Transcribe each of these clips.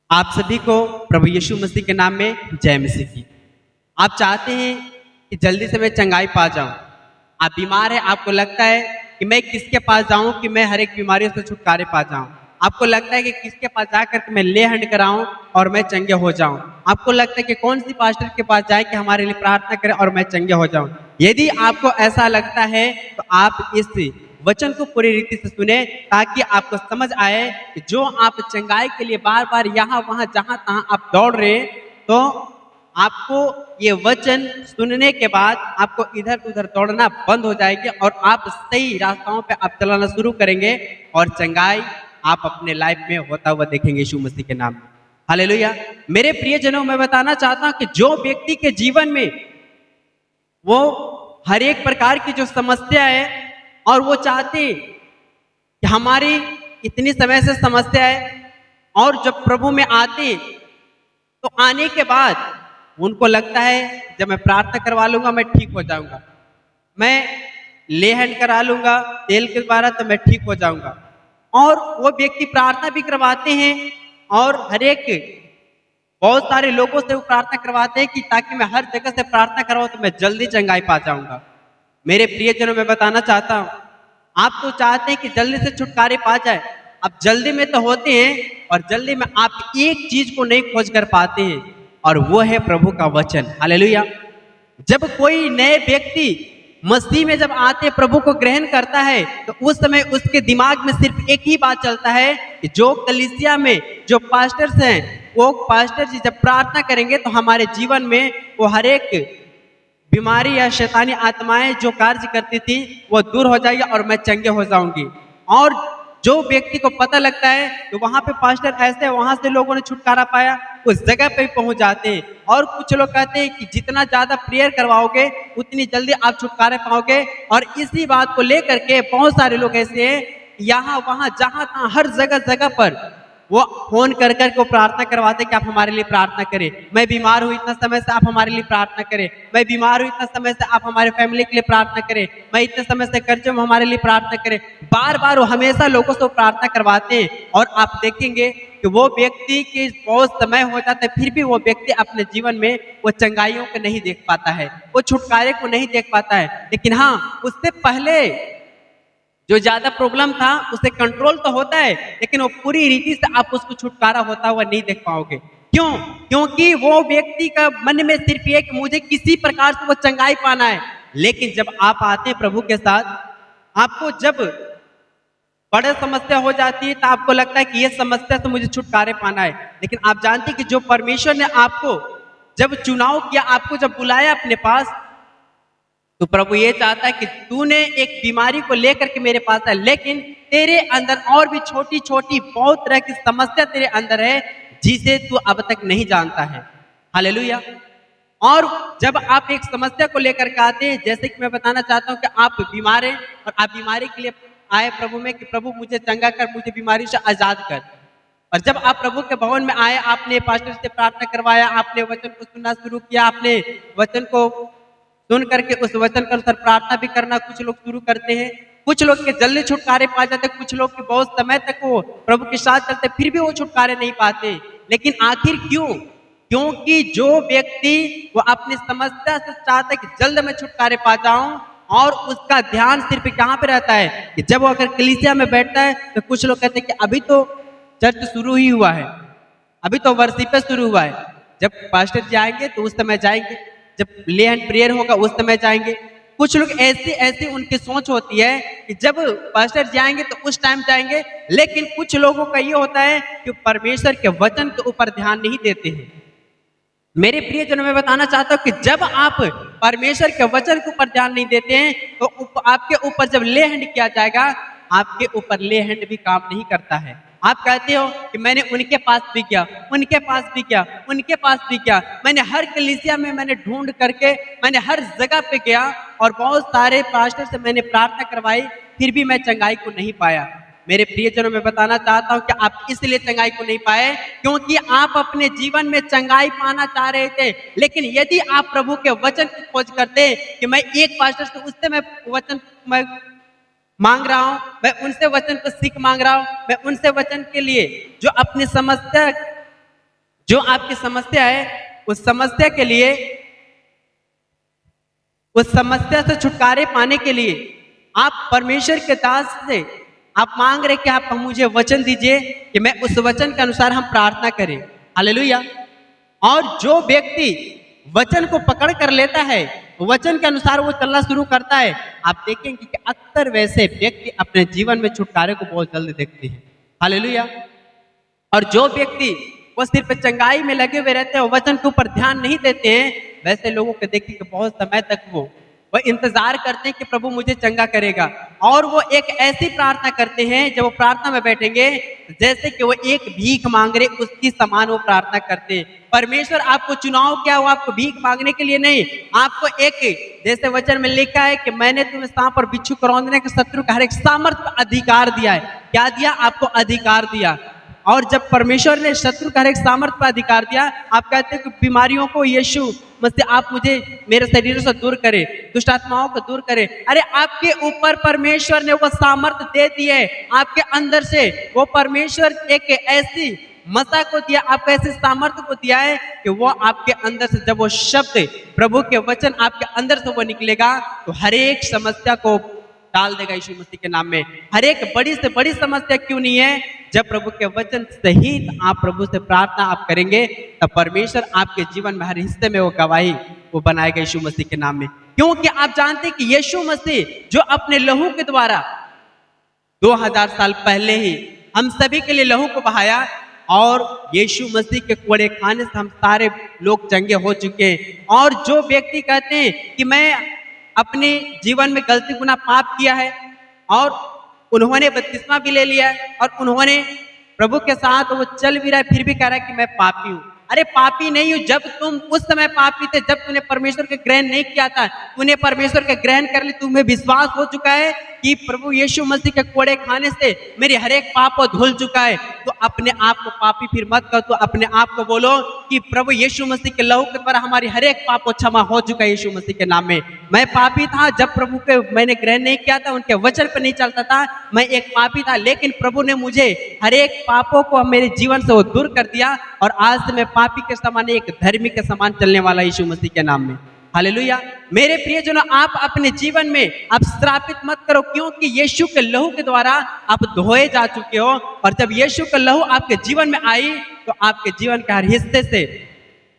आप सभी को प्रभु यीशु मसीह के नाम में जय मसीह की। आप चाहते हैं कि जल्दी से मैं चंगाई पा जाऊं। आप बीमार हैं, आपको लगता है कि मैं किसके पास जाऊं कि मैं हर एक बीमारियों से छुटकारे पा जाऊं। आपको लगता है कि किसके पास जाकर के मैं ले हैंड कराऊं और मैं चंगे हो जाऊं। आपको लगता है कि कौन सी पास्टर के पास जाए कि हमारे लिए प्रार्थना करे और मैं चंगे हो जाऊं। यदि आपको ऐसा लगता है तो आप इस वचन को पूरी रीति से सुने, ताकि आपको समझ आए कि जो आप चंगाई के लिए बार बार यहाँ वहां जहां तहां आप दौड़ रहे हैं, तो आपको ये वचन सुनने के बाद आपको इधर उधर दौड़ना बंद हो जाएगी और आप सही रास्ताओं पे आप चलाना शुरू करेंगे और चंगाई आप अपने लाइफ में होता हुआ देखेंगे यीशु मसीह के नाम में। हालेलुया। मेरे प्रियजनों, मैं बताना चाहता हूं कि जो व्यक्ति के जीवन में वो हर एक प्रकार की जो समस्या है और वो चाहते कि हमारी इतनी समय से समस्या है और जब प्रभु में आते तो आने के बाद उनको लगता है जब मैं प्रार्थना करवा लूंगा मैं ठीक हो जाऊंगा, मैं ले हैंड करा लूंगा तेल के द्वारा तो मैं ठीक हो जाऊंगा। और वो व्यक्ति प्रार्थना भी करवाते हैं और हर एक बहुत सारे लोगों से वो प्रार्थना करवाते हैं कि ताकि मैं हर जगह से प्रार्थना करवाऊं तो मैं जल्दी चंगाई पा जाऊंगा। मेरे प्रियजनों, मैं बताना चाहता हूं, आप तो चाहते हैं कि जल्दी से छुटकारे पा जाए। आप जल्दी में तो होते हैं और जल्दी में आप एक चीज को नहीं खोज कर पाते हैं और वो है प्रभु का वचन। हालेलुया। जब कोई नए व्यक्ति मसीह में जब आते प्रभु को ग्रहण करता है तो उस समय उसके दिमाग में सिर्फ एक ही बात चलता है कि जो कलीसिया में जो पास्टर्स हैं, वो पास्टर जी जब प्रार्थना करेंगे तो हमारे जीवन में वो हर एक बीमारी या शैतानी आत्माएं जो कार्य करती थी वो दूर हो जाएगी और मैं चंगे हो जाऊंगी। और जो व्यक्ति को पता लगता है तो वहां पे पास्टर ऐसे वहां से लोगों ने छुटकारा पाया, उस जगह पे पहुंच जाते हैं। और कुछ लोग कहते हैं कि जितना ज्यादा प्रेयर करवाओगे उतनी जल्दी आप छुटकारा पाओगे। और इसी बात को लेकर के बहुत सारे लोग ऐसे हैं, यहाँ वहां जहां तहां हर जगह जगह पर वो फोन कर कर को प्रार्थना करवाते कि आप हमारे लिए प्रार्थना करें। मैं बीमार हूं इतना समय से, आप हमारे लिए प्रार्थना करें। मैं बीमार हूं इतना समय से, आप हमारे फैमिली के लिए प्रार्थना करें। मैं इतने समय से कर्जे में, हमारे लिए प्रार्थना करें। बार बार वो हमेशा लोगों से प्रार्थना करवाते हैं और आप देखेंगे कि वो व्यक्ति के बहुत समय हो जाता है फिर भी वो व्यक्ति अपने जीवन में वो चंगाइयों को नहीं देख पाता है, वो छुटकारे को नहीं देख पाता है। लेकिन हाँ, उससे पहले जो ज्यादा प्रॉब्लम था उसे कंट्रोल तो होता है, लेकिन वो पूरी रीति से आप उसको छुटकारा होता हुआ नहीं देख पाओगे। क्यों? क्योंकि वो व्यक्ति का मन में सिर्फ ये कि मुझे किसी प्रकार से वो चंगाई पाना है। लेकिन जब आप आते हैं प्रभु के साथ, आपको जब बड़े समस्या हो जाती है तो आपको लगता है कि ये समस्या से मुझे छुटकारे पाना है। लेकिन आप जानते हैं कि जो परमेश्वर ने आपको जब चुनाव किया, आपको जब बुलाया अपने पास, तो प्रभु ये चाहता है कि तूने एक बीमारी को लेकर के मेरे पास है, लेकिन तेरे अंदर और भी छोटी छोटी बहुत तरह की समस्या तेरे अंदर है जिसे तू अब तक नहीं जानता है। हालेलुया। और जब आप एक समस्या को लेकर के आते हैं, जैसे कि मैं बताना चाहता हूं कि आप बीमार हैं और आप बीमारी के लिए आए प्रभु में कि प्रभु मुझे चंगा कर, मुझे बीमारी से आजाद कर। और जब आप प्रभु के भवन में आए, आपने पास्टर से प्रार्थना करवाया, आपने वचन को सुनना शुरू किया, आपने वचन को सुन करके उस वचन के अनुसार प्रार्थना भी करना कुछ लोग शुरू करते हैं। कुछ लोग के जल्दी छुटकारे पा जाते, कुछ लोग के बहुत समय तक वो प्रभु के साथ चलते फिर भी वो छुटकारे नहीं पाते। लेकिन आखिर क्यों? क्योंकि जो व्यक्ति वो अपनी समस्या से चाहता है कि जल्द मैं छुटकारे पा जाऊं और उसका ध्यान सिर्फ कहाँ पे रहता है कि जब वो अगर कलीसिया में बैठता है तो कुछ लोग कहते हैं कि अभी तो चर्च शुरू ही हुआ है, अभी तो वर्शिप शुरू हुआ है, जब पास्टर जाएंगे तो उस समय जाएंगे, जब ले एंड प्रेयर होगा उस समय जाएंगे। कुछ लोग ऐसी उनकी सोच होती है कि जब पास्टर जाएंगे तो उस टाइम जाएंगे। लेकिन कुछ लोगों का ये होता है कि परमेश्वर के वचन के ऊपर ध्यान नहीं देते हैं। मेरे प्रियजनों, मैं बताना चाहता हूं कि जब आप परमेश्वर के वचन के ऊपर ध्यान नहीं देते हैं तो आपके ऊपर जब ले हैंड किया जाएगा, आपके ऊपर ले हैंड भी काम नहीं करता है। आप कहते हो कि मैंने उनके पास भी किया, उनके पास भी किया, उनके पास भी किया, मैंने हर कलीसिया में मैंने ढूंढ करके मैंने हर जगह पे गया और बहुत सारे पास्टर से मैंने प्रार्थना करवाई, फिर भी मैं चंगाई को नहीं पाया। मेरे प्रियजनों, मैं बताना चाहता हूं कि आप इसलिए चंगाई को नहीं पाए क्योंकि आप अपने जीवन में चंगाई पाना चाह रहे थे। लेकिन यदि आप प्रभु के वचन की खोज करते कि मैं एक पास्टर से उससे मैं वचन मांग रहा हूं, मैं उनसे वचन को सीख मांग रहा हूं, मैं उनसे वचन के लिए जो अपनी समस्या जो आपकी समस्या है, उस समस्या के लिए, उस समस्या से छुटकारे पाने के लिए आप परमेश्वर के दास से आप मांग रहे कि आप मुझे वचन दीजिए कि मैं उस वचन के अनुसार हम प्रार्थना करें। हालेलुया। और जो व्यक्ति वचन को पकड़ कर लेता है, वचन के अनुसार वो चलना शुरू करता है, आप देखेंगे कि अक्सर वैसे व्यक्ति अपने जीवन में छुटकारे को बहुत जल्दी देखते हैं। हालेलुया। और जो व्यक्ति वो सिर्फ चंगाई में लगे हुए रहते हैं, वचन के ऊपर ध्यान नहीं देते हैं, वैसे लोगों को देखेंगे बहुत समय तक वो इंतजार करते हैं कि प्रभु मुझे चंगा करेगा। और वो एक ऐसी प्रार्थना करते हैं, जब वो प्रार्थना में बैठेंगे जैसे कि वो एक भीख मांग रहे उसकी समान वो प्रार्थना करते हैं। परमेश्वर आपको चुनाव किया, वो आपको भीख मांगने के लिए नहीं, आपको एक, जैसे वचन में लिखा है कि मैंने तुम्हें सांप और बिच्छू को रौंदने के शत्रु का हर एक सामर्थ्य अधिकार दिया है। क्या दिया? आपको अधिकार दिया। और जब परमेश्वर ने शत्रु का हर एक सामर्थ्य पर अधिकार दिया, आप कहते हैं कि बीमारियों को यीशु मसीह आप मुझे मेरे शरीर से दूर करे, दुष्ट आत्माओं को दूर करे। अरे आपके ऊपर परमेश्वर ने वो सामर्थ्य दे दी है, आपके अंदर से वो परमेश्वर एक ऐसी मसा को दिया, आपको ऐसे सामर्थ्य को दिया है कि वो आपके अंदर से जब वो शब्द प्रभु के वचन आपके अंदर से वो निकलेगा तो हर एक समस्या को टाल देगा यीशु मसीह के नाम में। हर एक बड़ी से बड़ी समस्या क्यों नहीं है, जब प्रभु के वचन सहित आप प्रभु से प्रार्थना आप करेंगे, तब परमेश्वर आपके जीवन में हर हिस्से में वो गवाही वो बनाएगा यीशु मसीह के नाम में। क्योंकि आप जानते हैं कि यीशु मसीह जो अपने लहू के द्वारा 2000 साल पहले ही हम सभी के लिए लहू को बहाया, और यीशु मसीह के कोड़े खाने से हम सारे लोग चंगे हो चुके हैं। और जो व्यक्ति कहते हैं कि मैं अपने जीवन में गलती गुनाह पाप किया है, और उन्होंने बपतिस्मा भी ले लिया है, और उन्होंने प्रभु के साथ वो चल भी रहा है, फिर भी कह रहा है कि मैं पापी हूँ। अरे पापी नहीं हूँ, जब तुम उस समय पापी थे, जब तूने परमेश्वर के ग्रहण नहीं किया था, तूने परमेश्वर के ग्रहण कर ली, तुम्हें विश्वास हो चुका है कि प्रभु यीशु मसीह के कोड़े खाने से मेरे हर एक पाप को धुल चुका है, तो अपने आप को पापी फिर मत कर, तो अपने आप को बोलो कि प्रभु यीशु मसीह के लहू के द्वारा हमारी हर एक पाप को क्षमा हो चुका है यीशु मसीह के नाम में। मैं पापी था, जब प्रभु के मैंने ग्रहण नहीं किया था, उनके वचन पर नहीं चलता था, मैं एक पापी था, लेकिन प्रभु ने मुझे हर एक पापों को मेरे जीवन से वो दूर कर दिया, और आज से मैं पापी के समान एक धर्मी के समान चलने वाला यीशु मसीह के नाम में। हालेलुया। मेरे प्रियजनों, आप अपने जीवन में आप श्रापित मत करो, क्योंकि यीशु के लहू के द्वारा आप धोए जा चुके हो, और जब यीशु का लहू आपके जीवन में आई तो आपके जीवन के हर हिस्से से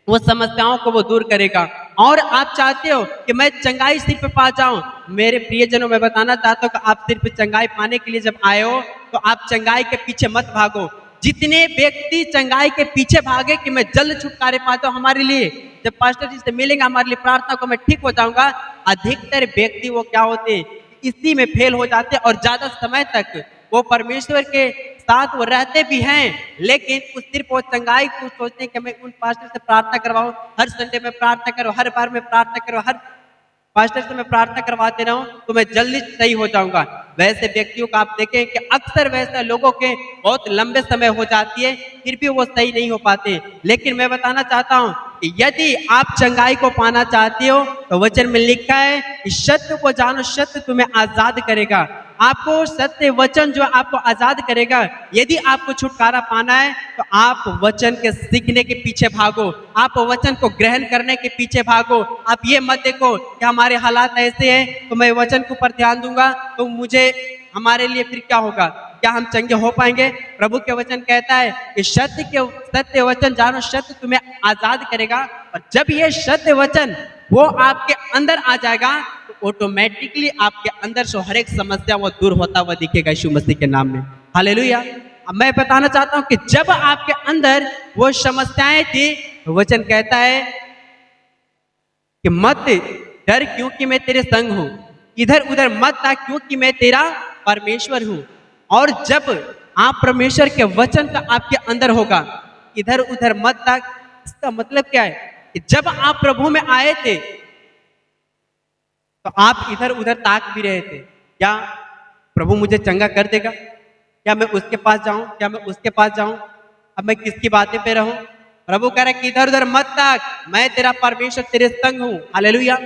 वो समस्याओं को वो दूर करेगा। और आप चाहते हो कि मैं चंगाई सिर पे पा जाऊं, मेरे प्रियजनों, मैं बताना चाहता हूं कि आप सिर पे चंगाई पाने के लिए जब आए हो तो आप चंगाई के पीछे मत भागो। जितने व्यक्ति चंगाई के पीछे भागे कि मैं जल्द छुटकारे पाता हूं, हमारे लिए जब पास्टर जी से मिलेंगे, हमारे लिए प्रार्थना को मैं ठीक हो जाऊंगा, अधिकतर व्यक्ति वो क्या होते हैं, इसी में फेल हो जाते हैं, और ज्यादा समय तक वो परमेश्वर के साथ वो रहते भी हैं, लेकिन उस सिर्फ वो चंगाई को सोचते हैं कि मैं उन पास्टर से प्रार्थना करवाऊं, हर संडे में प्रार्थना करो, हर बार में प्रार्थना करो, हर पास्टर से मैं प्रार्थना करवाते रहूं तो मैं जल्दी सही हो जाऊंगा। वैसे व्यक्तियों का आप देखें कि अक्सर वैसे लोगों के बहुत लंबे समय हो जाती है, फिर भी वो सही नहीं हो पाते। लेकिन मैं बताना चाहता हूं कि यदि आप चंगाई को पाना चाहते हो तो वचन में लिखा है कि सत्य को जानो, सत्य तुम्हें आजाद करेगा। आपको सत्य वचन जो आपको आजाद करेगा। यदि आपको छुटकारा पाना है तो आप वचन के सीखने के पीछे भागो, आप वचन को ग्रहण करने के पीछे भागो। आप ये मत देखो कि हमारे हालात ऐसे हैं तो मैं वचन के ऊपर ध्यान दूंगा तो मुझे हमारे लिए फिर क्या होगा, क्या हम चंगे हो पाएंगे। प्रभु के वचन कहता है कि सत्य वचन जानो, सत्य तुम्हें आजाद करेगा। और जब ये सत्य वचन वो आपके अंदर आ जाएगा तो ऑटोमेटिकली आपके अंदर से हर एक समस्या वो दूर होता हुआ दिखेगा यीशु मसीह के नाम में। हालेलुया। अब मैं बताना चाहता हूं कि जब आपके अंदर वो समस्याएं थी, वचन कहता है कि मत डर क्योंकि मैं तेरे संग हूं, इधर उधर मत ताक क्योंकि मैं तेरा परमेश्वर हूं। और जब आप परमेश्वर के वचन का आपके अंदर होगा, इधर उधर मत ताक, इसका मतलब क्या है कि जब आप प्रभु में आए थे तो आप इधर उधर ताक भी रहे थे, क्या प्रभु मुझे चंगा कर देगा, क्या मैं उसके पास जाऊं, क्या मैं उसके पास जाऊं, अब मैं किसकी बातें पे रहूं। प्रभु कह रहा है कि इधर उधर मत ताक, मैं तेरा परमेश्वर तेरे संग हूं। हालेलुया।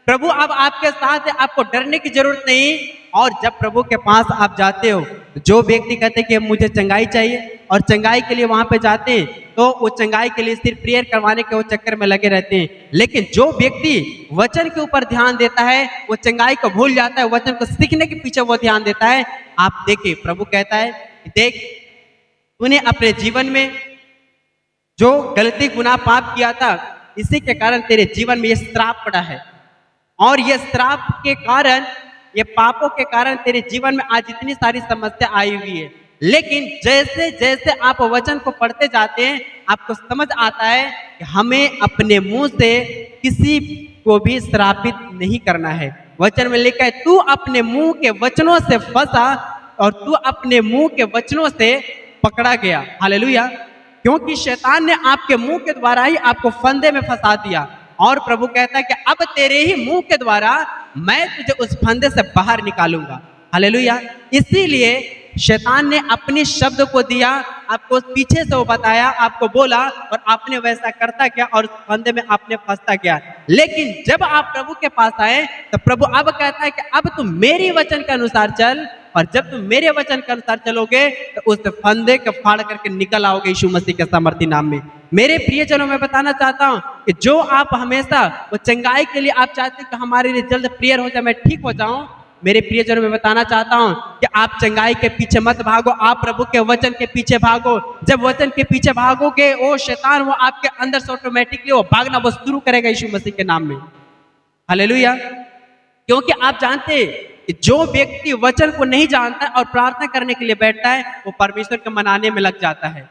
प्रभु अब आपके साथ है, आपको डरने की जरूरत नहीं, और जब प्रभु के पास आप जाते हो, जो व्यक्ति कहते हैं कि मुझे चंगाई चाहिए और चंगाई के लिए वहां पे जाते हैं, तो वो चंगाई के लिए सिर्फ प्रेयर करवाने के वो चक्कर में लगे रहते हैं। लेकिन जो व्यक्ति वचन के ऊपर ध्यान देता है, वो चंगाई को भूल जाता है, वचन को सीखने के पीछे वो ध्यान देता है। आप देखिए, प्रभु कहता है कि देख, तूने अपने जीवन में जो गलती गुनाह पाप किया था, इसी के कारण तेरे जीवन में ये श्राप पड़ा है, और ये श्राप के कारण, ये पापों के कारण तेरे जीवन में आज इतनी सारी समस्या आई हुई है। लेकिन जैसे जैसे आप वचन को पढ़ते जाते हैं, आपको समझ आता है कि हमें अपने मुंह से किसी को भी श्रापित नहीं करना है। वचन में लिखा है, तू अपने मुंह के वचनों से फंसा और तू अपने मुंह के वचनों से पकड़ा गया। हालेलुया। क्योंकि शैतान ने आपके मुंह के द्वारा ही आपको फंदे में फंसा दिया, और प्रभु कहता है कि अब तेरे ही मुंह के द्वारा मैं तुझे उस फंदे से बाहर निकालूंगा। हालेलुया। इसीलिए शैतान ने अपनी शब्द को दिया, आपको पीछे से वो बताया, आपको बोला, और आपने वैसा करता गया और उस फंदे में आपने फंसता गया। लेकिन जब आप प्रभु के पास आए, तो प्रभु अब कहता है कि अब तुम मेरी वचन के अनुसार चल, और जब तुम मेरे वचन के अनुसार चलोगे तो उस फंदे को फाड़ करके निकल आओगे यीशु मसीह के सामर्थी नाम में। मेरे प्रियजनों, मैं बताना चाहता हूं कि जो आप हमेशा वो चंगाई के लिए आप चाहते हैं कि हमारे लिए जल्द प्रेयर हो जाए, मैं ठीक हो जाऊं, मेरे प्रियजनों, मैं बताना चाहता हूं कि आप चंगाई के पीछे मत भागो, आप प्रभु के वचन के पीछे भागो। जब वचन के पीछे भागोगे, वो शैतान वो आपके अंदर से ऑटोमेटिकली वो भागना वो शुरू करेगा यीशु मसीह के नाम में। हालेलुया। क्योंकि आप जानते हैं कि जो व्यक्ति वचन को नहीं जानता है और प्रार्थना करने के लिए बैठता है, वो परमेश्वर को मनाने में लग जाता है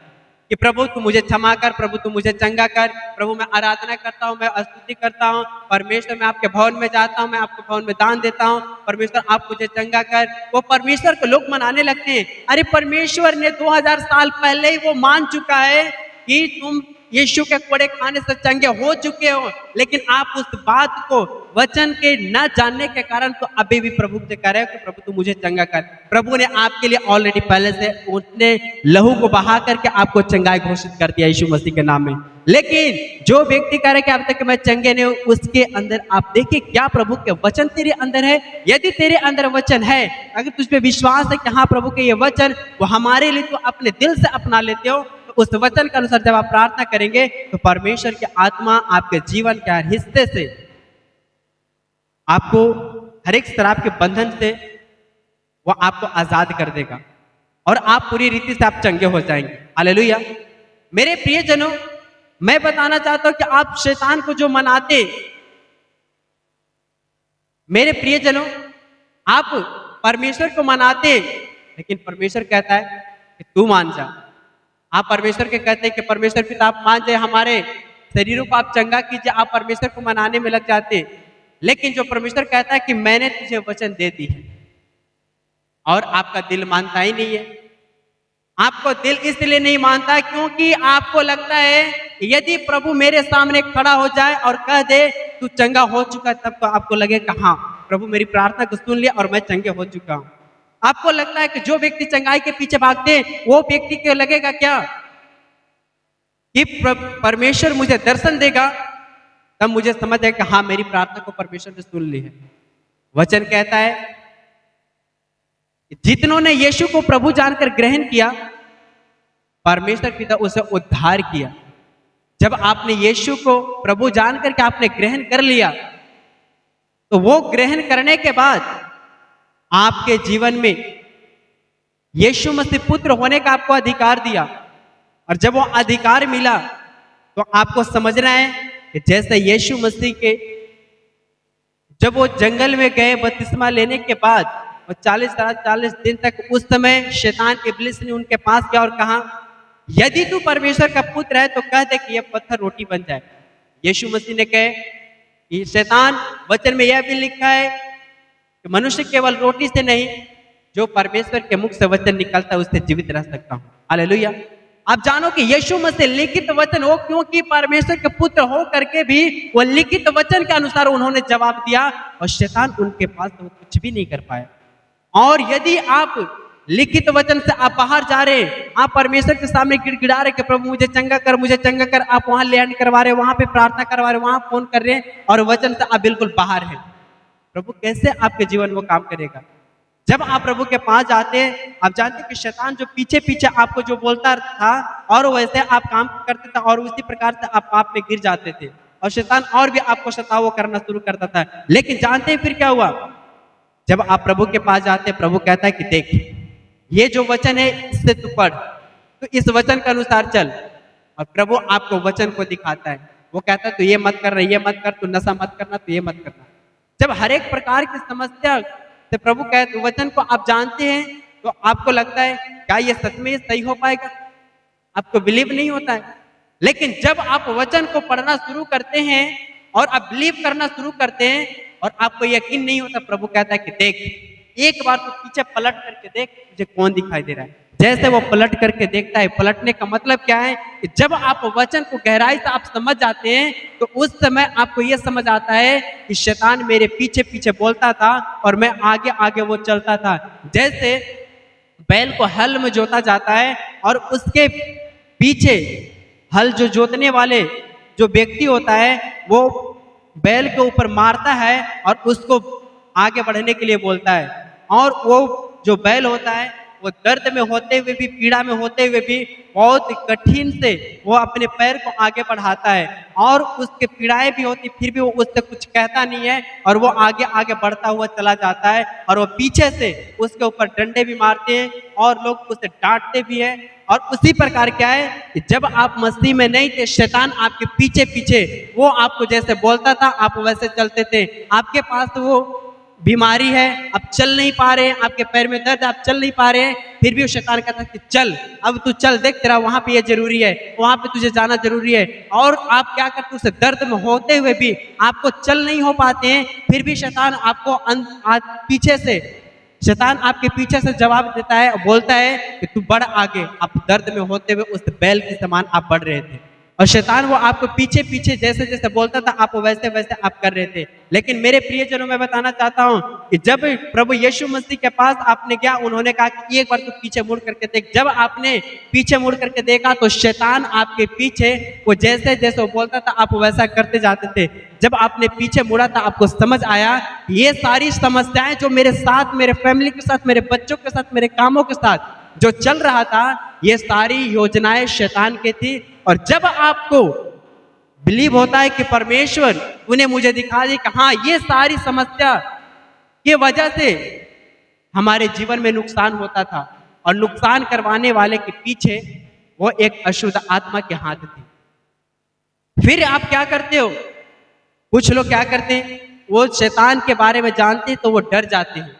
कि प्रभु तू मुझे क्षमा कर, प्रभु तू मुझे चंगा कर, प्रभु मैं आराधना करता हूँ, मैं स्तुति करता हूँ, परमेश्वर मैं आपके भवन में जाता हूँ, मैं आपके भवन में दान देता हूँ, परमेश्वर आप मुझे चंगा कर। वो परमेश्वर को लोग मनाने लगते हैं। अरे परमेश्वर ने 2000 साल पहले ही वो मान चुका है कि तुम यीशु के कोड़े खाने से चंगे हो चुके हो, लेकिन आप उस बात को वचन के न जानने के कारण तो अभी भी प्रभु से कह रहे हो कि प्रभु तू मुझे चंगा कर। प्रभु ने आपके लिए ऑलरेडी पहले से उसने लहू को बहा करके आपको चंगाई घोषित कर दिया यीशु मसीह के नाम में। लेकिन जो व्यक्ति कह रहे कि अब तक मैं चंगे नहीं हूं, उसके अंदर आप देखिए क्या प्रभु के वचन तेरे अंदर है। यदि तेरे अंदर वचन है, अगर तुझ पे विश्वास है कि हाँ प्रभु के ये वचन वो हमारे लिए, तो अपने दिल से अपना लेते हो, उस वचन के अनुसार जब आप प्रार्थना करेंगे तो परमेश्वर की आत्मा आपके जीवन के हर हिस्से से आपको हर एक शराब के बंधन से वो आपको आजाद कर देगा और आप पूरी रीति से आप चंगे हो जाएंगे। हालेलुया। मेरे प्रियजनों, मैं बताना चाहता हूं कि आप शैतान को जो मनाते, मेरे प्रियजनों, आप परमेश्वर को मनाते, लेकिन परमेश्वर कहता है कि तू मान जा। आप परमेश्वर के कहते हैं कि परमेश्वर पिता आप मान जाए, हमारे शरीरों को आप चंगा कीजिए, आप परमेश्वर को मनाने में लग जाते। लेकिन जो परमेश्वर कहता है कि मैंने तुझे वचन दे दी है, और आपका दिल मानता ही नहीं है। आपको दिल इसलिए नहीं मानता क्योंकि आपको लगता है कि यदि प्रभु मेरे सामने खड़ा हो जाए और कह दे तू चंगा हो चुका, तब तो आपको लगेगा हाँ प्रभु मेरी प्रार्थना को सुन लिया और मैं चंगे हो चुका हूं। आपको लगता है कि जो व्यक्ति चंगाई के पीछे भागते हैं, वो व्यक्ति को लगेगा क्या कि परमेश्वर मुझे दर्शन देगा, तब मुझे समझ आए कि हाँ मेरी प्रार्थना को परमेश्वर ने सुन ली है। वचन कहता है जितनों ने यीशु को प्रभु जानकर ग्रहण किया, परमेश्वर पिता उसे उद्धार किया। जब आपने यीशु को प्रभु जानकर के आपने ग्रहण कर लिया, तो वो ग्रहण करने के बाद आपके जीवन में यीशु मसीह पुत्र होने का आपको अधिकार दिया। और जब वो अधिकार मिला तो आपको समझना है कि जैसे यीशु मसीह के जब वो जंगल में गए बपतिस्मा लेने के बाद, और 40 दिन तक उस समय शैतान इब्लिस ने उनके पास गया और कहा यदि तू परमेश्वर का पुत्र है तो कह दे कि यह पत्थर रोटी बन जाए। यीशु मसीह ने कहे कि शैतान, वचन में यह भी लिखा है कि मनुष्य केवल रोटी से नहीं, जो परमेश्वर के मुख से वचन निकलता है उससे जीवित रह सकता हूं। हालेलुया। आप जानो कि यीशु मसीह लिखित वचन हो, क्योंकि परमेश्वर के पुत्र हो करके भी वो लिखित वचन के अनुसार उन्होंने जवाब दिया, और शैतान उनके पास तो कुछ भी नहीं कर पाया। और यदि आप लिखित वचन से आप बाहर जा रहे हैं, आप परमेश्वर के सामने गिड़गिड़ा रहे कि प्रभु मुझे चंगा कर, मुझे चंगा कर, आप वहां लैंड करवा रहे, वहां पे प्रार्थना करवा रहे, वहां फोन कर रहे हैं, और वचन से आप बिल्कुल बाहर हैं, प्रभु कैसे आपके जीवन में काम करेगा? जब आप प्रभु के पास जाते हैं, आप जानते हैं कि शैतान जो पीछे पीछे आपको जो बोलता था और वैसे आप काम करते थे और उसी प्रकार से आप पाप में गिर जाते थे और शैतान और भी आपको सताव करना शुरू करता था। लेकिन जानते हैं फिर क्या हुआ? जब आप प्रभु के पास जाते हैं, प्रभु कहता है कि देख, ये जो वचन है इससे तू पढ़, तो इस वचन के अनुसार चल। और प्रभु आपको वचन को दिखाता है। वो कहता है तू ये मत कर, ये मत कर, तू नशा मत करना, तू ये मत करना। जब हर एक प्रकार की समस्या से प्रभु कहते वचन को आप जानते हैं, तो आपको लगता है क्या ये सच में सही हो पाएगा? आपको बिलीव नहीं होता है। लेकिन जब आप वचन को पढ़ना शुरू करते हैं और आप बिलीव करना शुरू करते हैं और आपको यकीन नहीं होता, प्रभु कहता है कि देख, एक बार तो पीछे पलट करके देख, मुझे कौन दिखाई दे रहा है। जैसे वो पलट करके देखता है, पलटने का मतलब क्या है कि जब आप वचन को गहराई से आप समझ जाते हैं, तो उस समय आपको ये समझ आता है कि शैतान मेरे पीछे पीछे बोलता था और मैं आगे आगे वो चलता था। जैसे बैल को हल में जोता जाता है और उसके पीछे हल जो जोतने वाले जो व्यक्ति होता है, वो बैल के ऊपर मारता है और उसको आगे बढ़ने के लिए बोलता है। और वो जो बैल होता है, वो दर्द में होते हुए भी, पीड़ा में होते हुए भी बहुत कठिन से वो अपने पैर को आगे बढ़ाता है और उसके पीड़ाएं भी होती, फिर भी वो उससे कुछ कहता नहीं है और वो आगे आगे बढ़ता हुआ चला जाता है। और वो पीछे से उसके ऊपर डंडे भी मारते हैं और लोग उसे डांटते भी हैं। और उसी प्रकार क्या है कि जब आप मसीह में नहीं थे, शैतान आपके पीछे पीछे वो आपको जैसे बोलता था आप वैसे चलते थे। आपके पास वो बीमारी है, आप चल नहीं पा रहे हैं, आपके पैर में दर्द, आप चल नहीं पा रहे हैं, फिर भी वो शैतान कहता है कि चल, अब तू चल, देख तेरा वहां पे ये जरूरी है, वहां पे तुझे जाना जरूरी है। और आप क्या करते, उसे दर्द में होते हुए भी आपको चल नहीं हो पाते हैं, फिर भी शैतान आपको पीछे से शैतान आपके पीछे से जवाब देता है और बोलता है कि तू बढ़ आगे। आप दर्द में होते हुए उस बैल के समान आप बढ़ रहे थे और शैतान वो आपको पीछे पीछे जैसे जैसे बोलता था आप वैसे वैसे आप कर रहे थे। लेकिन मेरे प्रियजनों, मैं बताना चाहता हूं कि जब प्रभु यीशु मसीह के पास आपने क्या, उन्होंने कहा कि एक बार तू पीछे मुड़ करके देख। जब आपने पीछे मुड़ करके देखा तो शैतान आपके पीछे वो जैसे जैसे वो बोलता था आप वैसा करते जाते थे। जब आपने पीछे मुड़ा था, आपको समझ आया ये सारी समस्याएं जो मेरे साथ, मेरे फैमिली के साथ, मेरे बच्चों के साथ, मेरे कामों के साथ जो चल रहा था, ये सारी योजनाएं शैतान की थी। और जब आपको बिलीव होता है कि परमेश्वर उन्हें मुझे दिखा दी कि हाँ, ये सारी समस्या की वजह से हमारे जीवन में नुकसान होता था और नुकसान करवाने वाले के पीछे वो एक अशुद्ध आत्मा के हाथ थी। फिर आप क्या करते हो? कुछ लोग क्या करते हैं, वो शैतान के बारे में जानते हैं तो वो डर जाते हैं।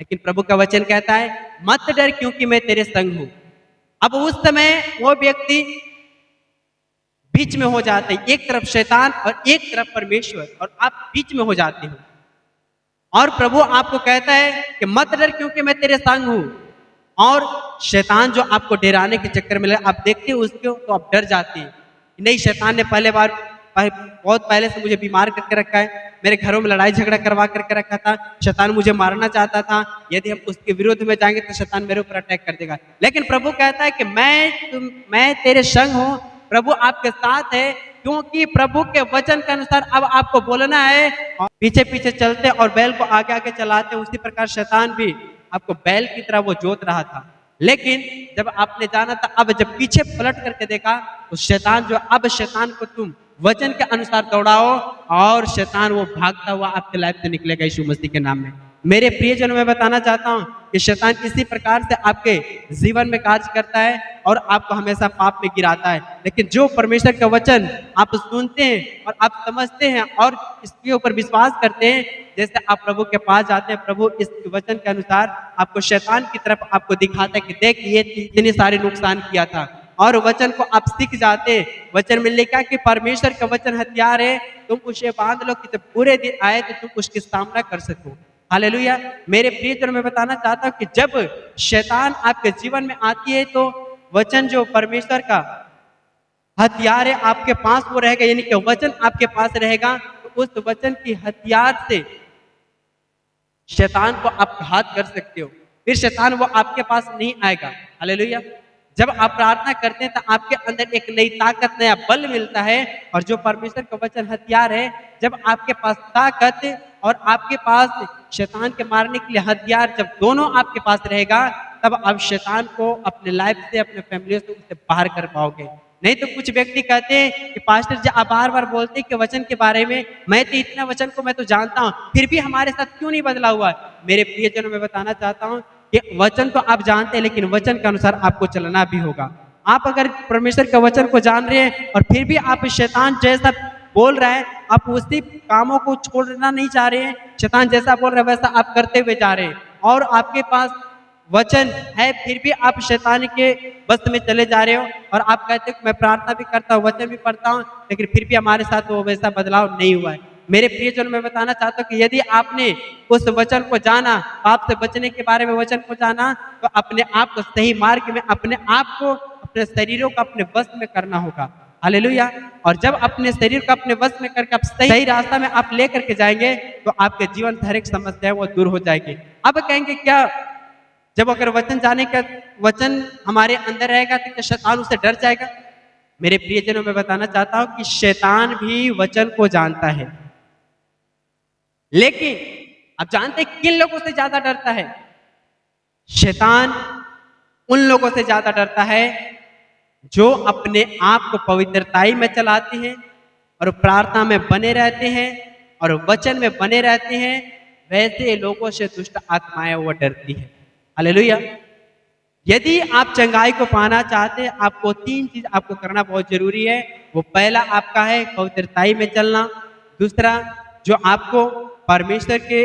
लेकिन प्रभु का वचन कहता है मत डर, क्योंकि मैं तेरे संग हूं। अब उस समय वो व्यक्ति बीच में हो जाते हैं, एक तरफ शैतान और एक तरफ परमेश्वर, और आप बीच में हो जाते हो। और प्रभु आपको कहता है कि मत डर, क्योंकि मैं तेरे संग हूं। और शैतान जो आपको डराने के चक्कर में आप देखते हो उसको, तो आप डर जाते हैं। नहीं, शैतान ने बहुत पहले से मुझे बीमार करके रखा है, मेरे घरों में लड़ाई झगड़ा करवा करके रखा था, शैतान मुझे मारना चाहता था, यदि हम उसके विरोध में जाएंगे तो शैतान मेरे ऊपर अटैक कर देगा। लेकिन प्रभु कहता है कि मैं तेरे संग हूं, प्रभु आपके साथ है, क्योंकि प्रभु के वचन के अनुसार अब आपको बोलना है। और पीछे पीछे चलते और बैल को आगे आगे चलाते, उसी प्रकार शैतान भी आपको बैल की तरह वो जोत रहा था। लेकिन जब आपने जाना था, अब जब पीछे पलट करके देखा तो शैतान को तुम वचन के अनुसार दौड़ाओ और शैतान वो भागता हुआ आपके लाइफ से निकलेगा यीशु मसीह के नाम में। मेरे प्रियजनों, मैं बताना चाहता हूं कि शैतान इसी प्रकार से आपके जीवन में कार्य करता है और आपको हमेशा पाप में गिराता है। लेकिन जो परमेश्वर का वचन आप सुनते हैं और आप समझते हैं और इसके ऊपर विश्वास करते हैं, जैसे आप प्रभु के पास जाते हैं, प्रभु इस वचन के अनुसार आपको शैतान की तरफ आपको दिखाता है कि देख ये इतने सारे नुकसान किया था, और वचन को आप सीख जाते। वचन में लिखा कि परमेश्वर का वचन हथियार है, तुम उसे बांध लो कि जब बुरे दिन आए तो तुम उसकी सामना कर सको। हालेलुया। मेरे प्रियजनों, मैं बताना चाहता हूं कि जब शैतान आपके जीवन में आती है तो वचन जो परमेश्वर का हथियार है आपके पास वो रहेगा, यानी कि वचन आपके पास रहेगा, तो उस वचन की हथियार से शैतान को आप घात कर सकते हो। फिर शैतान वो आपके पास नहीं आएगा। हालेलुया। जब आप प्रार्थना करते हैं तो आपके अंदर एक नई ताकत, नया बल मिलता है, और जो परमेश्वर का वचन हथियार है, जब आपके पास ताकत और आपके पास शैतान के मारने के लिए हथियार, जब दोनों आपके पास रहेगा, तब आप शैतान को अपने लाइफ से, अपने फैमिली से उससे बाहर कर पाओगे। नहीं तो कुछ व्यक्ति कहते हैं कि पास्टर जी आप बार बार बोलते हैं कि वचन के बारे में, मैं तो इतना वचन को मैं तो जानता हूँ, फिर भी हमारे साथ क्यों नहीं बदला हुआ है। मेरे प्रियजनों, मैं बताना चाहता हूँ कि वचन तो आप जानते हैं, लेकिन वचन के अनुसार आपको चलना भी होगा। आप अगर परमेश्वर के वचन को जान रहे हैं और फिर भी आप शैतान जैसा बोल रहे हैं, आप उसी कामों को छोड़ना नहीं चाह रहे हैं, शैतान जैसा बोल रहे हैं वैसा आप करते हुए जा रहे हैं, और आपके पास वचन है फिर भी आप शैतान के बस में चले जा रहे हो, और आप कहते हो मैं प्रार्थना भी करता हूँ, वचन भी पढ़ता हूँ, लेकिन फिर भी हमारे साथ वो वैसा बदलाव नहीं हुआ है। मेरे प्रियजन, मैं बताना चाहता हूँ कि यदि आपने उस वचन को जाना, पाप से बचने के बारे में वचन को जाना, तो अपने आप को सही मार्ग में, अपने आप को, अपने शरीरों को अपने बस में करना होगा। हालेलुया। और जब अपने शरीर को अपने वश में करके आप सही रास्ता में आप लेकर के जाएंगे, तो आपके जीवन की हर एक समस्या वो दूर हो जाएगी। अब कहेंगे क्या, जब अगर वचन जाने का, वचन हमारे अंदर रहेगा तो क्या शैतान उससे डर जाएगा? मेरे प्रियजनों, मैं बताना चाहता हूं कि शैतान भी वचन को जानता है, लेकिन आप जानते हैं किन लोगों से ज्यादा डरता है? शैतान उन लोगों से ज्यादा डरता है जो अपने आप को पवित्रताई में चलाते हैं और प्रार्थना में बने रहते हैं और वचन में बने रहते हैं। वैसे लोगों से दुष्ट आत्माएं वो डरती है। हालेलुया। यदि आप चंगाई को पाना चाहते हैं, आपको 3 चीज आपको करना बहुत जरूरी है। वो पहला आपका है पवित्रताई में चलना, दूसरा जो आपको परमेश्वर के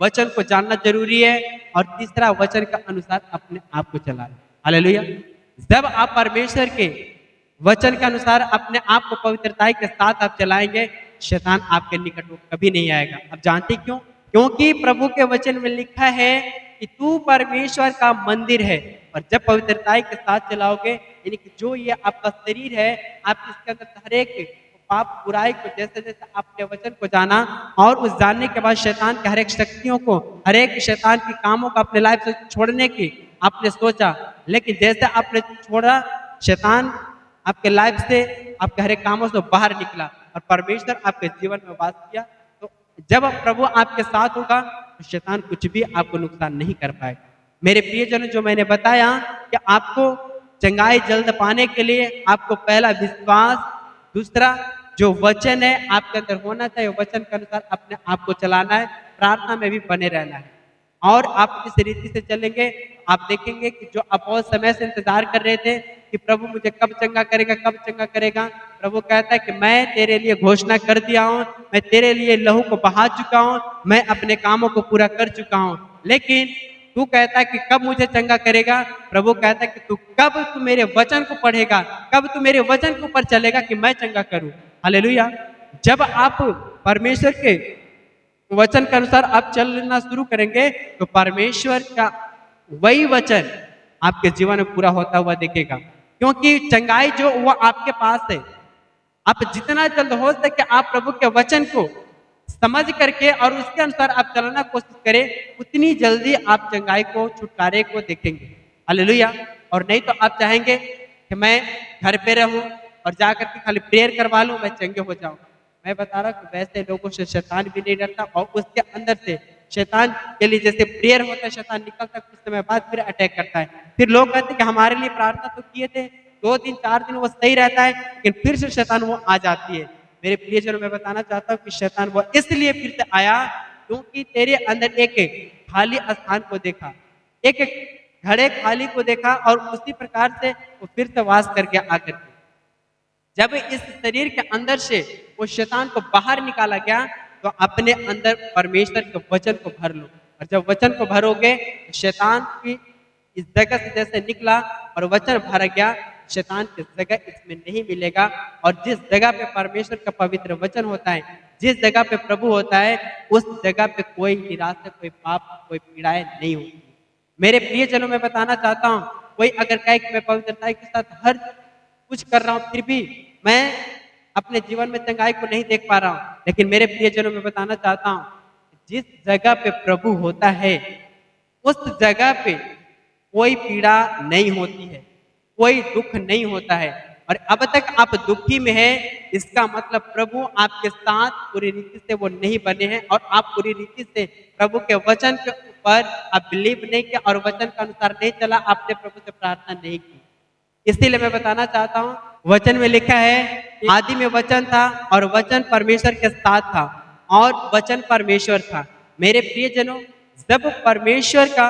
वचन को जानना जरूरी है, और तीसरा वचन का अनुसार अपने आप को चलाना। हालेलुया। जब आप परमेश्वर के वचन के अनुसार अपने आप को पवित्रताई के साथ आप चलाएंगे, शैतान आपके निकट वो कभी नहीं आएगा। आप जानते क्यों? क्योंकि प्रभु के वचन में लिखा है कि तू परमेश्वर का मंदिर है, और जब पवित्रताई के साथ चलाओगे, यानी कि जो ये आपका शरीर है, आप इसके अंदर हर एक पाप बुराई को, जैसे जैसे आपने वचन को जाना और उस जानने के बाद शैतान के हर एक शक्तियों को, हर एक शैतान के कामों को अपने लाइफ से छोड़ने की आपने सोचा, लेकिन जैसे आपने छोड़ा, शैतान आपके लाइफ से, आपके हर एक कामों से बाहर निकला और परमेश्वर आपके जीवन में वास किया। तो जब प्रभु आपके साथ होगा, तो शैतान कुछ भी आपको नुकसान नहीं कर पाएगा। मेरे प्रियजनों, जो मैंने बताया कि आपको चंगाई जल्द पाने के लिए आपको पहला विश्वास, दूसरा जो वचन है आपके अंदर होना चाहिए, वचन के अनुसार अपने आप को चलाना है, प्रार्थना में भी बने रहना है, और आप इस रीति से चलेंगे, आप देखेंगे कि जो आप बहुत समय से इंतजार कर रहे थे कि प्रभु मुझे कब चंगा करेगा, कब चंगा करेगा, प्रभु कहता है कि मैं तेरे लिए घोषणा कर दिया हूँ, मैं तेरे लिए लहू को बहा चुका हूँ, मैं अपने कामों को पूरा कर चुका हूँ। लेकिन तू कहता है कि कब मुझे चंगा करेगा? प्रभु कहता है कि तू मेरे वचन को पढ़ेगा, कब तू मेरे वचन के ऊपर चलेगा कि मैं चंगा करूं। हालेलुया। जब आप परमेश्वर के वचन के अनुसार आप चलना शुरू करेंगे, तो परमेश्वर का वही वचन आपके जीवन में पूरा होता हुआ दिखेगा, क्योंकि चंगाई जो वो आपके पास है। आप जितना जल्द हो सके आप प्रभु के वचन को समझ करके और उसके अनुसार आप चलना कोशिश करें, उतनी जल्दी आप चंगाई को, छुटकारे को देखेंगे। हालेलुया। और नहीं तो आप चाहेंगे कि मैं घर पे रहूं और जाकर के खाली प्रेयर करवा लूं, मैं चंगे हो जाऊं। मैं बता रहा हूं कि वैसे लोगों से शैतान भी नहीं डरता, और उसके अंदर से शैतान के लिए जैसे प्रेयर होता है, शैतान निकलता है, कुछ समय बाद फिर अटैक करता है। फिर लोग कहते हैं कि हमारे लिए प्रार्थना तो किए थे, 2 दिन 4 दिन वो सही रहता है, लेकिन फिर से शैतान वो आ जाती है। मेरे प्रियजनों, मैं बताना चाहता हूँ कि शैतान वो इसलिए फिर से आया क्योंकि तेरे अंदर एक खाली स्थान को देखा, एक घड़े खाली को देखा, और उसी प्रकार से वो फिर से वास कर गया आकर के। जब इस शरीर के अंदर से वो शैतान को बाहर निकाला गया, तो अपने अंदर परमेश्वर के वचन को भर लो, और जब वचन को भरोगे, शैतान की इस जगह से जैसे निकला और वचन भर गया, शैतान की जगह इसमें नहीं मिलेगा। और जिस जगह पे परमेश्वर का पवित्र वचन होता है, जिस जगह पे प्रभु होता है, उस जगह पे कोई निराशा, कोई पाप, कोई पीड़ाएं नहीं होती। मेरे प्रियजनों, में बताना चाहता हूँ, कोई अगर कहे कि मैं पवित्रता के साथ हर कुछ कर रहा हूँ, फिर भी मैं अपने जीवन में चंगाई को नहीं देख पा रहा हूँ, लेकिन मेरे प्रियजनों, में बताना चाहता हूँ, जिस जगह पे प्रभु होता है, उस जगह पे कोई पीड़ा नहीं होती है, कोई दुख नहीं होता है। और अब तक आप दुखी में हैं, इसका मतलब प्रभु आपके साथ पूरी रीति से वो नहीं बने हैं और आप पूरी रीति से प्रभु के वचन के ऊपर आप बिलीव नहीं किया और वचन के अनुसार नहीं चला, आपने प्रभु से प्रार्थना नहीं की। इसीलिए मैं बताना चाहता हूँ, वचन में लिखा है कि आदि में वचन था और वचन परमेश्वर के साथ था और वचन परमेश्वर था। मेरे प्रियजनों, जब परमेश्वर का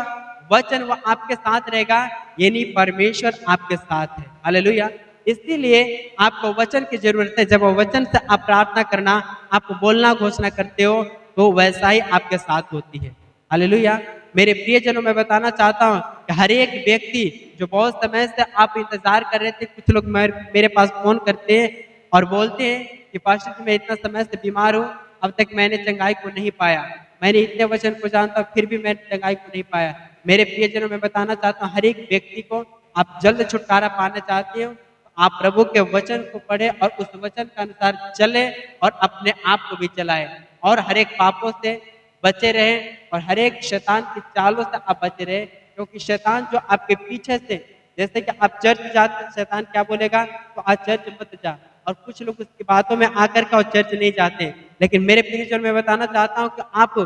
वचन वो आपके साथ रहेगा, यानी परमेश्वर आपके साथ है। हालेलुया। इसीलिए आपको वचन की जरूरत है। जब वो वचन से आप प्रार्थना करना, आप बोलना, घोषणा करते हो, तो वैसा ही आपके साथ होती है। हालेलुया। मेरे प्रियजनों, मैं बताना चाहता हूँ कि हर एक व्यक्ति जो बहुत समय से आप इंतजार कर रहे थे, कुछ लोग मेरे पास फोन करते हैं और बोलते हैं कि पास्टर जी, मैं इतना समय से बीमार हूँ, अब तक मैंने चंगाई को नहीं पाया। मैंने इतने वचन को जानता हूँ, फिर भी मैंने चंगाई को नहीं पाया। मेरे प्रियजनों, मैं बताना चाहता हूँ, हर एक व्यक्ति को आप जल्द छुटकारा पाना चाहते हो, आप प्रभु के वचन को पढ़े और उस वचन के अनुसार चले और अपने आप को भी चलाए और हर एक पापों से बचे रहें और हर एक शैतान की चालों से आप बचे रहे। क्योंकि शैतान जो आपके पीछे से, जैसे कि आप चर्च जाते हैं, शैतान क्या बोलेगा, तो आज चर्च मत जा, और कुछ लोग उसकी बातों में आकर के और चर्च नहीं जाते। लेकिन मेरे प्रियजन, मैं बताना चाहता हूँ कि आप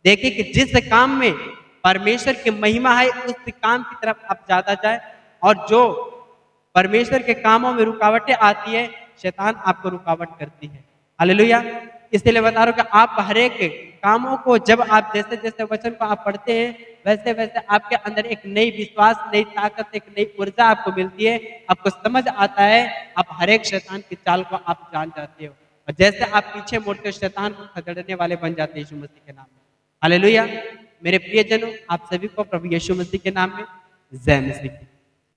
देखिए कि जिस काम में परमेश्वर की महिमा है, उस काम की तरफ आप ज्यादा जाए, और जो परमेश्वर के कामों में रुकावटें आती है, शैतान आपको रुकावट करती है। हालेलुया। इसलिए बता रहा हूं कि आप हर एक कामों को, जब आप जैसे जैसे वचन को आप पढ़ते हैं, वैसे वैसे आपके अंदर एक नई विश्वास, नई ताकत, एक नई ऊर्जा आपको मिलती है। आपको समझ आता है, आप हर एक शैतान की चाल को आप जान जाते हो, और जैसे आप पीछे मुड़ते हो, शैतान को खदेड़ने वाले बन जाते हैं यीशु मसीह के नाम में। हालेलुया। मेरे प्रियजनों, आप सभी को प्रभु यीशु मसीह के नाम में जय मसीह।